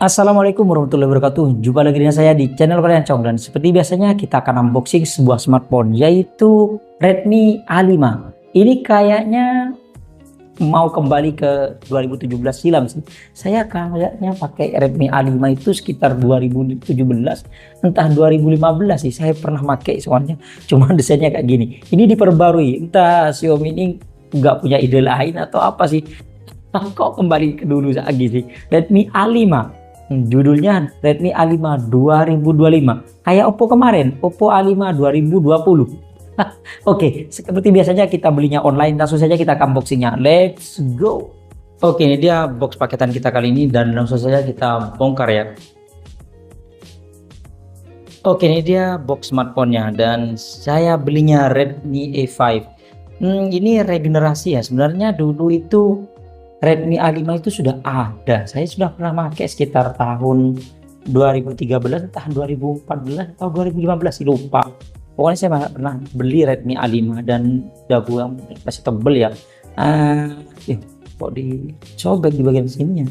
Assalamualaikum warahmatullahi wabarakatuh. Jumpa lagi dengan saya di channel kalian Cong, dan seperti biasanya kita akan unboxing sebuah smartphone yaitu Redmi A5. Ini kayaknya mau kembali ke 2017 silam sih. Saya kayaknya pakai Redmi A5 itu sekitar 2017, entah 2015 sih. Saya pernah pakai soalnya, cuma desainnya kayak gini. Ini diperbarui, entah Xiaomi ini nggak punya ide lain atau apa sih. Kok kembali ke dulu lagi sih. Redmi A5. Judulnya Redmi A5 2025. Kayak Oppo kemarin, Oppo A5 2020. Oke, seperti biasanya kita belinya online, langsung saja kita unboxingnya. Let's go. Oke, ini dia box paketan kita kali ini dan langsung saja kita bongkar ya. Oke, ini dia box smartphone-nya dan saya belinya Redmi A5. Ini regenerasi ya. Sebenarnya dulu itu Redmi A5 itu sudah ada. Saya sudah pernah pakai sekitar tahun 2013, entah 2014 atau 2015 sih, lupa. Pokoknya saya pernah beli Redmi A5 dan dagu yang masih tebel ya. Kok disobek di bagian sininya?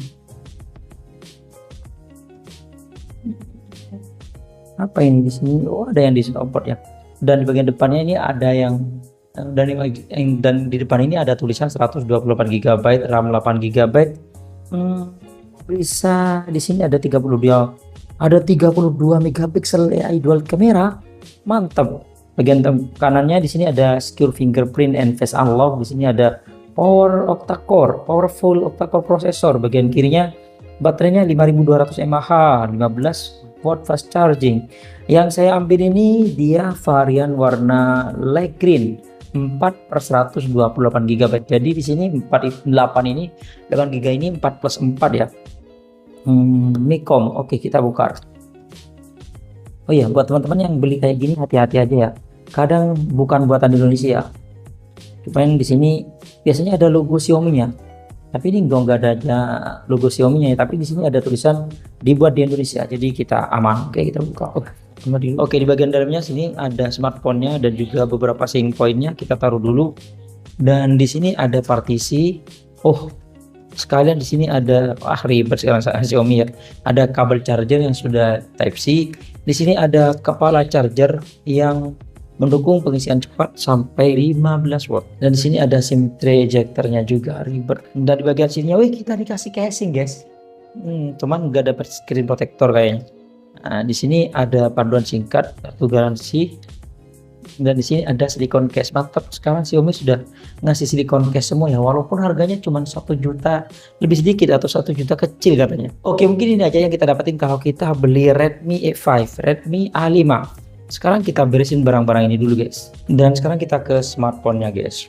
Apa ini di sini? Oh, ada yang disopot ya. Dan di bagian depannya ini ada yang dan di depan ini ada tulisan 128 GB, RAM 8 GB. Bisa di sini ada 32 megapiksel AI dual kamera. Mantap. Bagian kanannya di sini ada secure fingerprint and face unlock. Di sini ada powerful octa-core processor. Bagian kirinya baterainya 5200 mAh, 15 watt fast charging. Yang saya ambil ini dia varian warna light green, 4/128 GB. Jadi di sini 48 ini 8 GB ini 4+4 ya. Mikom. Oke, kita buka. Oh iya, buat teman-teman yang beli kayak gini hati-hati aja ya. Kadang bukan buatan Indonesia. Cuman di sini biasanya ada logo Xiaomi-nya. Tapi ini enggak ada logo Xiaomi-nya ya, tapi di sini ada tulisan dibuat di Indonesia. Jadi kita aman. Oke, kita buka. Oke, di bagian dalamnya sini ada smartphone-nya dan juga beberapa sync point-nya. Kita taruh dulu. Dan di sini ada partisi. Oh, sekalian di sini ada ribet sekarang Xiaomi ya. Ada kabel charger yang sudah Type C. Di sini ada kepala charger yang mendukung pengisian cepat sampai 15 watt. Dan di sini ada SIM tray ejectornya juga, ribet. Dan di bagian sini, kita dikasih casing guys. Cuman nggak dapat screen protector kayaknya. Nah, di sini ada panduan singkat, kartu garansi, dan di sini ada silikon case. Mantap, sekarang Xiaomi sudah ngasih silikon case semua ya, walaupun harganya cuma 1 juta lebih sedikit atau 1 juta kecil katanya. Oke, mungkin ini aja yang kita dapetin kalau kita beli Redmi A5, Redmi A5. Sekarang kita beresin barang-barang ini dulu guys. Dan sekarang kita ke smartphone-nya guys.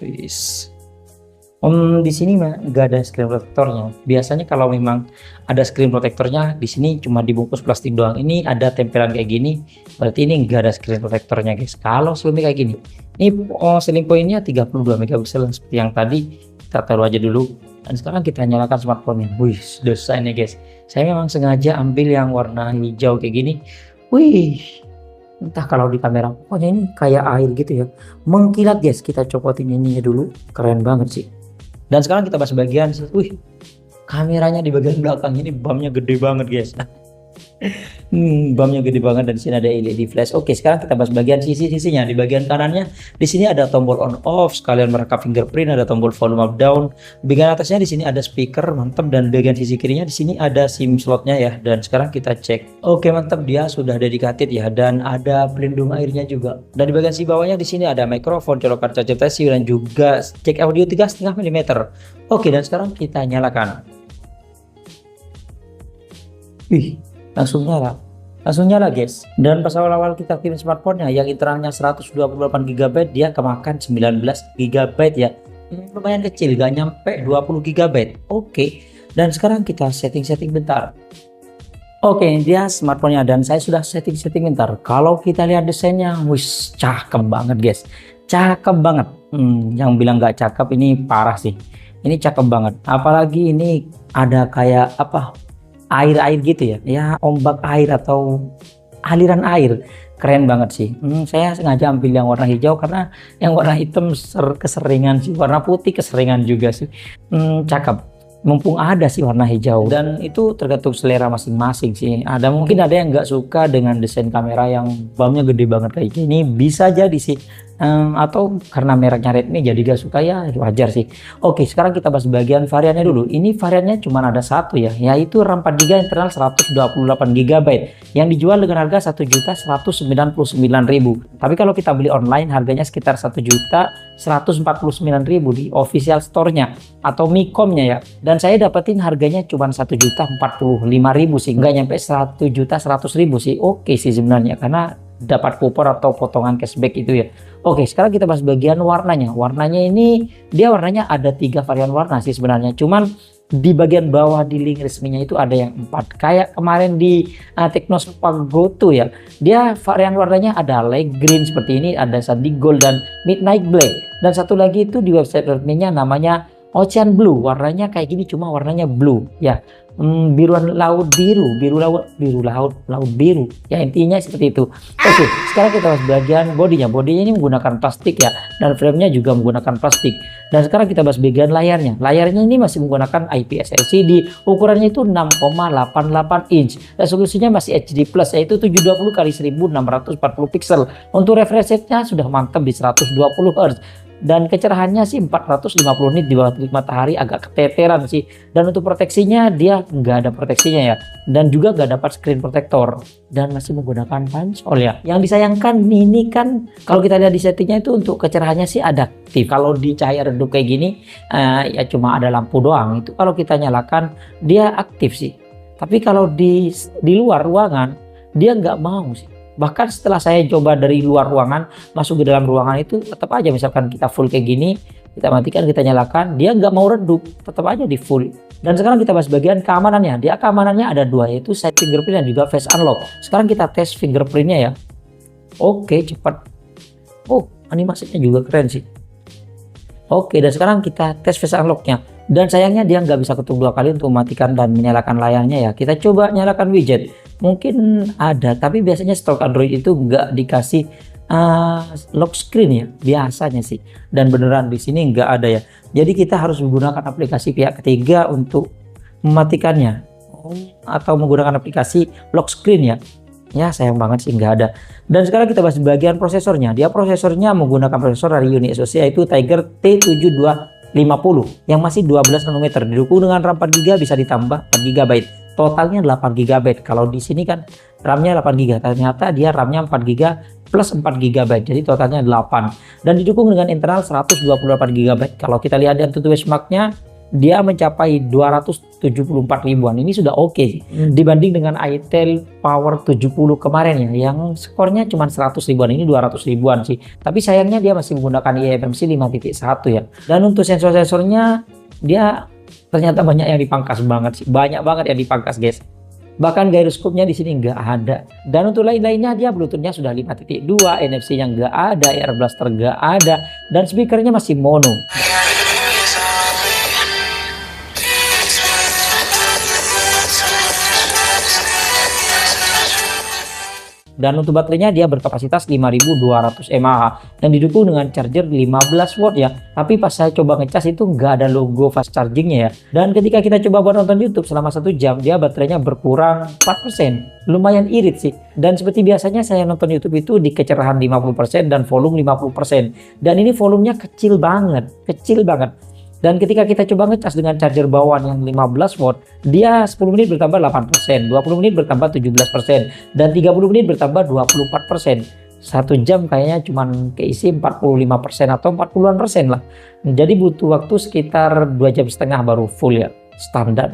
Di sini mah nggak ada screen protectornya. Biasanya kalau memang ada screen protectornya, di sini cuma dibungkus plastik doang. Ini ada tempelan kayak gini, berarti ini nggak ada screen protectornya guys. Kalau sebelumnya kayak gini, ini selling point-nya 32 megapiksel seperti yang tadi. Kita taruh aja dulu. Dan sekarang kita nyalakan smartphone-nya. Wih, desainnya guys. Saya memang sengaja ambil yang warna hijau kayak gini. Wih, entah kalau di kamera, pokoknya ini kayak air gitu ya, mengkilat guys. Kita copotin ininya dulu, keren banget sih. Dan sekarang kita bahas bagian, kameranya di bagian belakang ini bumnya gede banget guys. Bumnya gede banget dan di sini ada LED flash. Oke, sekarang kita bahas bagian sisi-sisinya. Di bagian kanannya, di sini ada tombol on off, sekalian merekam fingerprint, ada tombol volume up down. Bagian atasnya di sini ada speaker, mantap. Dan bagian sisi kirinya di sini ada SIM slotnya ya. Dan sekarang kita cek. Oke, mantap, dia sudah dedicated ya, dan ada pelindung airnya juga. Dan di bagian sisi bawahnya di sini ada mikrofon, colokan charger Type-C, dan juga jack audio 3,5 mm. Oke, dan sekarang kita nyalakan. Langsung nyala guys. Dan pas awal-awal kita kirim smartphone-nya yang internalnya 128 GB, dia kemakan 19 GB ya. Lumayan kecil, gak nyampe 20 GB. Oke, dan sekarang kita setting bentar. Oke, ini dia smartphone-nya dan saya sudah setting bentar. Kalau kita lihat desainnya, cakep banget guys. Cakep banget. Yang bilang gak cakep ini parah sih. Ini cakep banget. Apalagi ini ada kayak air gitu ya, ombak air atau aliran air. Keren banget sih. Saya sengaja ambil yang warna hijau karena yang warna hitam keseringan sih, warna putih keseringan juga sih. Cakep. mumpung ada sih warna hijau, dan itu tergantung selera masing-masing sih. Mungkin ada yang nggak suka dengan desain kamera yang bumpnya gede banget kayak gini, bisa jadi sih. Atau karena mereknya Redmi jadi gak suka, ya wajar sih. Oke, sekarang kita bahas bagian variannya dulu. Ini variannya cuma ada satu ya, yaitu RAM 4GB internal 128GB yang dijual dengan harga 1.199.000. Tapi kalau kita beli online harganya sekitar 1.149.000 di official store-nya atau Mikomnya ya. Dan saya dapetin harganya cuma 1.045.000 sih, nggak nyampe 1.100.000 sih. Oke sih sebenarnya, karena dapat kupon atau potongan cashback itu ya. Oke, sekarang kita bahas bagian warnanya. Warnanya ini dia warnanya ada 3 varian warna sih sebenarnya. Cuman di bagian bawah di link resminya itu ada yang 4. Kayak kemarin di Technospark Go 2 ya. Dia varian warnanya ada light green seperti ini, ada sandy gold dan midnight black. Dan satu lagi itu di website resminya namanya Ocean Blue. Warnanya kayak gini, cuma warnanya blue ya. Biruan laut biru, biru laut biru ya, intinya seperti itu. Oke, sekarang kita bahas bagian bodinya. Bodinya ini menggunakan plastik ya, dan framenya juga menggunakan plastik. Dan sekarang kita bahas bagian layarnya. Layarnya ini masih menggunakan IPS LCD, ukurannya itu 6,88 inch, resolusinya masih HD plus yaitu 720 x 1640 pixel. Untuk refresh rate-nya sudah mantap di 120 Hz. Dan kecerahannya sih 450 nit di bawah terik matahari, agak keteteran sih. Dan untuk proteksinya dia nggak ada proteksinya ya, dan juga nggak dapat screen protector, dan masih menggunakan punch hole ya. Yang disayangkan ini kan kalau kita lihat di settingnya itu untuk kecerahannya sih adaptif. Kalau di cahaya redup kayak gini ya cuma ada lampu doang, itu kalau kita nyalakan dia aktif sih. Tapi kalau di luar ruangan dia nggak mau sih. Bahkan setelah saya coba dari luar ruangan masuk ke dalam ruangan itu tetap aja, misalkan kita full kayak gini, kita matikan, kita nyalakan, dia nggak mau redup, tetap aja di full. Dan sekarang kita bahas bagian keamanannya. Dia keamanannya ada 2, yaitu side fingerprint dan juga face unlock. Sekarang kita tes fingerprintnya ya. Oke, cepat. Oh, animasinya juga keren sih. Oke, dan sekarang kita tes face unlocknya. Dan sayangnya dia nggak bisa ketuk 2 kali untuk mematikan dan menyalakan layarnya ya. Kita coba nyalakan widget. Mungkin ada, tapi biasanya stok Android itu nggak dikasih lock screen ya, biasanya sih. Dan beneran di sini nggak ada ya. Jadi kita harus menggunakan aplikasi pihak ketiga untuk mematikannya, atau menggunakan aplikasi lock screen ya. Ya sayang banget sih nggak ada. Dan sekarang kita bahas bagian prosesornya. Dia prosesornya menggunakan prosesor dari Uni SoC yaitu Tiger T7250 yang masih 12 nanometer, didukung dengan RAM 4GB, bisa ditambah 4GB. Totalnya 8GB. Kalau di sini kan RAM-nya 8GB, ternyata dia RAM-nya 4GB plus 4GB, jadi totalnya 8, dan didukung dengan internal 128GB. Kalau kita lihat di AnTuTu benchmark-nya dia mencapai 274 ribuan. Ini sudah oke sih dibanding dengan Itel Power 70 kemarin ya, yang skornya cuma 100 ribuan, ini 200 ribuan sih. Tapi sayangnya dia masih menggunakan eMMC 5.1 ya. Dan untuk sensor-sensornya dia ternyata banyak yang dipangkas banget sih, banyak banget yang dipangkas guys. Bahkan gyroscope-nya di sini nggak ada. Dan untuk lain-lainnya dia Bluetooth-nya sudah 5.2, NFC-nya nggak ada, Air Blaster nggak ada, dan speakernya masih mono. Dan untuk baterainya dia berkapasitas 5200 mAh dan didukung dengan charger 15 watt ya. Tapi pas saya coba ngecas itu nggak ada logo fast chargingnya ya. Dan ketika kita coba buat nonton YouTube selama 1 jam, dia baterainya berkurang 4%. Lumayan irit sih. Dan seperti biasanya saya nonton YouTube itu di kecerahan 50% dan volume 50%. Dan ini volumenya kecil banget, kecil banget. Dan ketika kita coba ngecas dengan charger bawaan yang 15 watt, dia 10 menit bertambah 8%, 20 menit bertambah 17%, dan 30 menit bertambah 24%. 1 jam kayaknya cuman keisi 45% atau 40-an persen lah. Jadi butuh waktu sekitar 2,5 jam baru full ya, standar.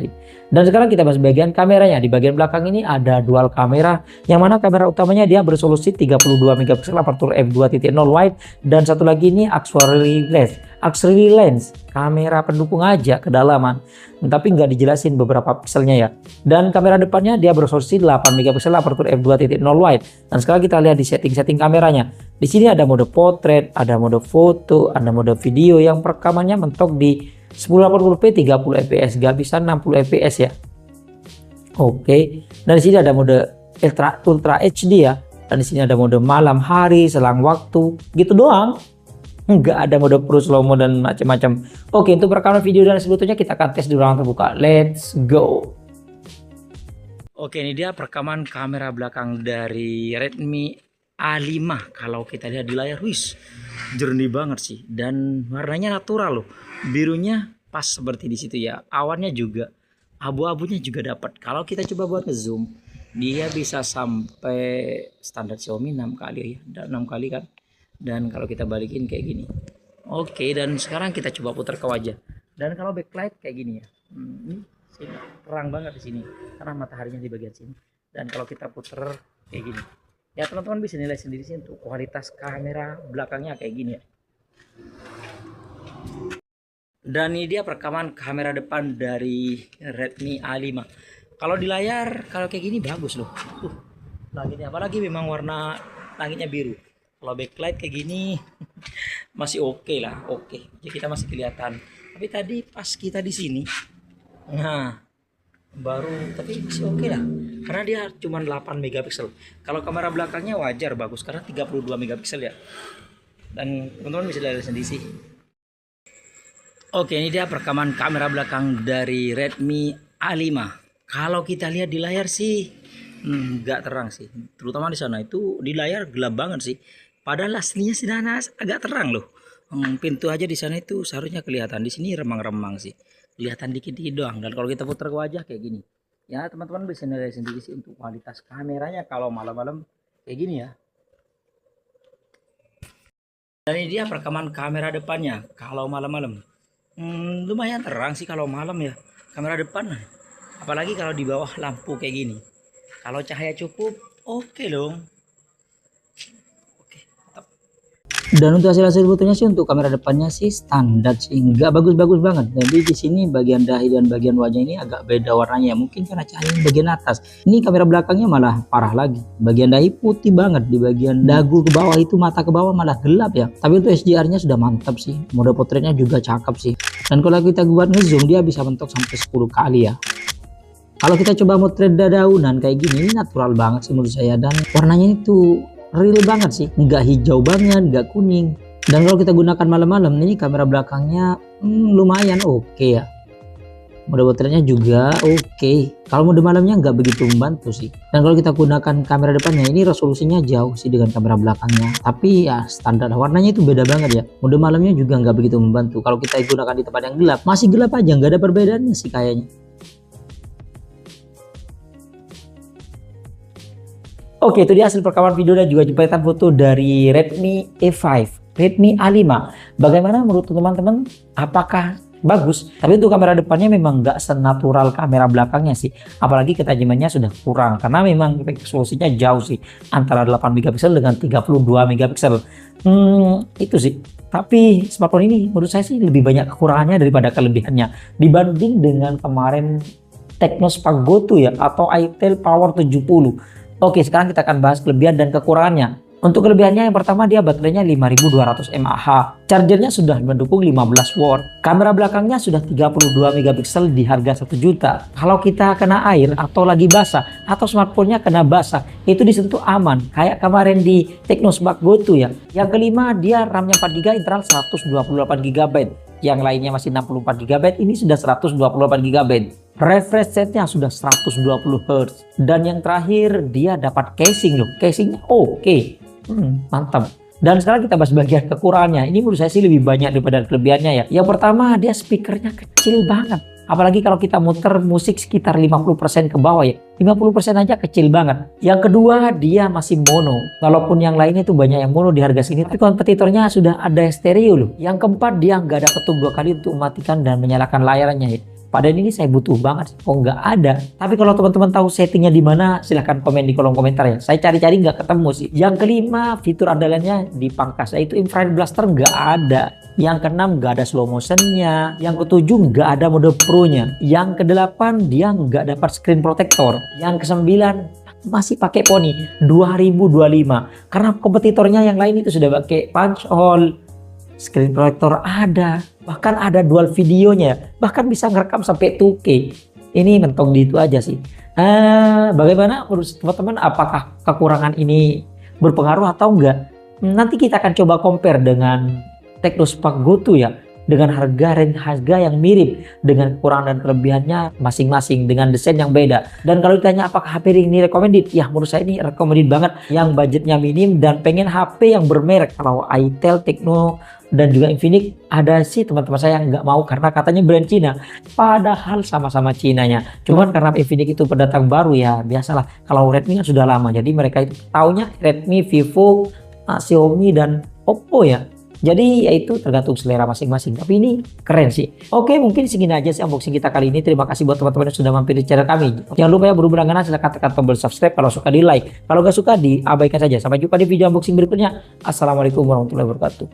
Dan sekarang kita bahas bagian kameranya. Di bagian belakang ini ada dual kamera, yang mana kamera utamanya dia beresolusi 32 megapiksel aperture f2.0 wide, dan satu lagi ini auxiliary lens, kamera pendukung aja kedalaman, tapi nggak dijelasin beberapa pikselnya ya. Dan kamera depannya dia beresolusi 8 megapiksel aperture f2.0 wide. Dan sekarang kita lihat di setting kameranya. Di sini ada mode portrait, ada mode foto, ada mode video yang perekamannya mentok di 1080p 30 fps, gak bisa 60 fps ya. Oke. Dan di sini ada mode ultra HD ya. Dan di sini ada mode malam, hari, selang waktu, gitu doang. nggak ada mode pro, slow mo dan macam-macam. Oke, untuk rekaman video dan sebetulnya kita akan tes di ruang terbuka. Let's go. Oke, ini dia perekaman kamera belakang dari Redmi A5. Kalau kita lihat di layar, wis jernih banget sih, dan warnanya natural loh. Birunya pas seperti di situ ya. Awannya juga, abu-abunya juga dapat. Kalau kita coba buat ngezoom, dia bisa sampai standar Xiaomi 6 kali ya, 6 kali kan. Dan kalau kita balikin kayak gini. Oke, dan sekarang kita coba putar ke wajah. Dan kalau backlight kayak gini ya. Ini sini terang banget di sini karena mataharinya di bagian sini. Dan kalau kita putar kayak gini. Ya teman-teman bisa nilai sendiri sih untuk kualitas kamera belakangnya kayak gini ya. Dan ini dia perekaman kamera depan dari Redmi A5. Kalau di layar kalau kayak gini bagus loh. Langitnya apalagi memang warna langitnya biru. Kalau backlight kayak gini masih oke lah, oke. Jadi kita masih kelihatan. Tapi tadi pas kita di sini, nah baru tapi masih oke lah. Karena dia cuma 8 megapiksel. Kalau kamera belakangnya wajar bagus karena 32 megapiksel ya. Dan teman-teman bisa lihat sendiri sih. Oke, ini dia perekaman kamera belakang dari Redmi A5. Kalau kita lihat di layar sih nggak terang sih, terutama di sana itu di layar gelap banget sih. Padahal aslinya sih agak terang loh. Pintu aja di sana itu seharusnya kelihatan. Di sini remang-remang sih, kelihatan dikit-dikit doang. Dan kalau kita putar ke wajah kayak gini, ya teman-teman bisa nilai sendiri sih untuk kualitas kameranya kalau malam-malam kayak gini ya. Dan ini dia perekaman kamera depannya kalau malam-malam. Lumayan terang sih kalau malam ya kamera depan. Apalagi kalau di bawah lampu kayak gini. Kalau cahaya cukup, oke dong. Oke, mantap. Dan untuk hasil fotonya sih untuk kamera depannya sih standar sih, nggak bagus-bagus banget. Jadi di sini bagian dahi dan bagian wajah ini agak beda warnanya, mungkin karena cahaya bagian atas. Ini kamera belakangnya malah parah lagi. Bagian dahi putih banget, di bagian dagu ke bawah itu mata ke bawah malah gelap ya. Tapi untuk HDR-nya sudah mantap sih. Mode potretnya juga cakep sih. Dan kalau kita buat ngezoom dia bisa mentok sampai 10 kali ya. Kalau kita coba motret dadaunan kayak gini, ini natural banget sih menurut saya. Dan warnanya itu real banget sih, nggak hijau banget, nggak kuning. Dan kalau kita gunakan malam-malam, ini kamera belakangnya lumayan oke ya. Mode potretnya juga oke. Kalau mode malamnya nggak begitu membantu sih. Dan kalau kita gunakan kamera depannya, ini resolusinya jauh sih dengan kamera belakangnya. Tapi ya standar, warnanya itu beda banget ya. Mode malamnya juga nggak begitu membantu. Kalau kita gunakan di tempat yang gelap, masih gelap aja, nggak ada perbedaannya sih kayaknya. Oke, itu dia hasil perekaman video dan juga jepretan foto dari Redmi A5, Redmi A5. Bagaimana menurut teman-teman? Apakah bagus? Tapi untuk kamera depannya memang nggak senatural kamera belakangnya sih. Apalagi ketajamannya sudah kurang karena memang resolusinya jauh sih antara 8 megapiksel dengan 32 megapiksel. Itu sih. Tapi smartphone ini menurut saya sih lebih banyak kekurangannya daripada kelebihannya dibanding dengan kemarin Tecno Spark Go 2 ya atau itel Power 70. Oke, sekarang kita akan bahas kelebihan dan kekurangannya. Untuk kelebihannya yang pertama dia baterainya 5200 mAh. Chargernya sudah mendukung 15 watt. Kamera belakangnya sudah 32 megapiksel di harga 1 juta. Kalau kita kena air atau lagi basah atau smartphone-nya kena basah, itu disentuh aman. Kayak kemarin di Tecno Spark Go 2 ya. Yang kelima dia RAM-nya 4GB internal 128GB. Yang lainnya masih 64 GB, ini sudah 128 GB. Refresh rate-nya sudah 120 Hz. Dan yang terakhir dia dapat casing loh. Casingnya oke. Mantap. Dan sekarang kita bahas bagian kekurangannya. Ini menurut saya sih lebih banyak daripada kelebihannya ya. Yang pertama dia speakernya kecil banget. Apalagi kalau kita muter musik sekitar 50% ke bawah ya. 50% aja kecil banget. Yang kedua dia masih mono. Walaupun yang lainnya itu banyak yang mono di harga sini. Tapi kompetitornya sudah ada stereo loh. Yang keempat dia nggak ada ketuk 2 kali untuk mematikan dan menyalakan layarnya ya. Padahal ini saya butuh banget. Oh nggak ada. Tapi kalau teman-teman tahu settingnya di mana, silahkan komen di kolom komentar ya. Saya cari-cari nggak ketemu sih. Yang kelima fitur andalannya di pangkas, yaitu infrared blaster nggak ada. Yang keenam nggak ada slow motionnya. Yang ketujuh nggak ada mode pro-nya. Yang kedelapan dia nggak dapat screen protector. Yang kesembilan masih pakai Pony 2025. Karena kompetitornya yang lain itu sudah pakai punch hole, screen protector ada, bahkan ada dual videonya, bahkan bisa ngerekam sampai 2K. Ini mentong di itu aja sih. Bagaimana menurut teman-teman, apakah kekurangan ini berpengaruh atau enggak? Nanti kita akan coba compare dengan Tecno Spark Go 2 ya, dengan harga yang mirip, dengan kekurangan dan kelebihannya masing-masing, dengan desain yang beda. Dan kalau ditanya apakah HP ini recommended, ya menurut saya ini recommended banget. Yang budgetnya minim dan pengen HP yang bermerek, kalau Itel, Tecno, dan juga Infinix, ada sih teman-teman saya yang nggak mau karena katanya brand Cina, padahal sama-sama Cinanya. Cuman karena Infinix itu pendatang baru ya, biasalah. Kalau Redmi kan sudah lama, jadi mereka itu taunya Redmi, Vivo, Xiaomi, dan Oppo ya. Jadi ya itu tergantung selera masing-masing. Tapi ini keren sih. Oke, mungkin segini aja sih unboxing kita kali ini. Terima kasih buat teman-teman yang sudah mampir di channel kami. Jangan lupa ya, berhubung dengan silahkan tekan tombol subscribe. Kalau suka di like, kalau nggak suka diabaikan saja. Sampai jumpa di video unboxing berikutnya. Assalamualaikum warahmatullahi wabarakatuh.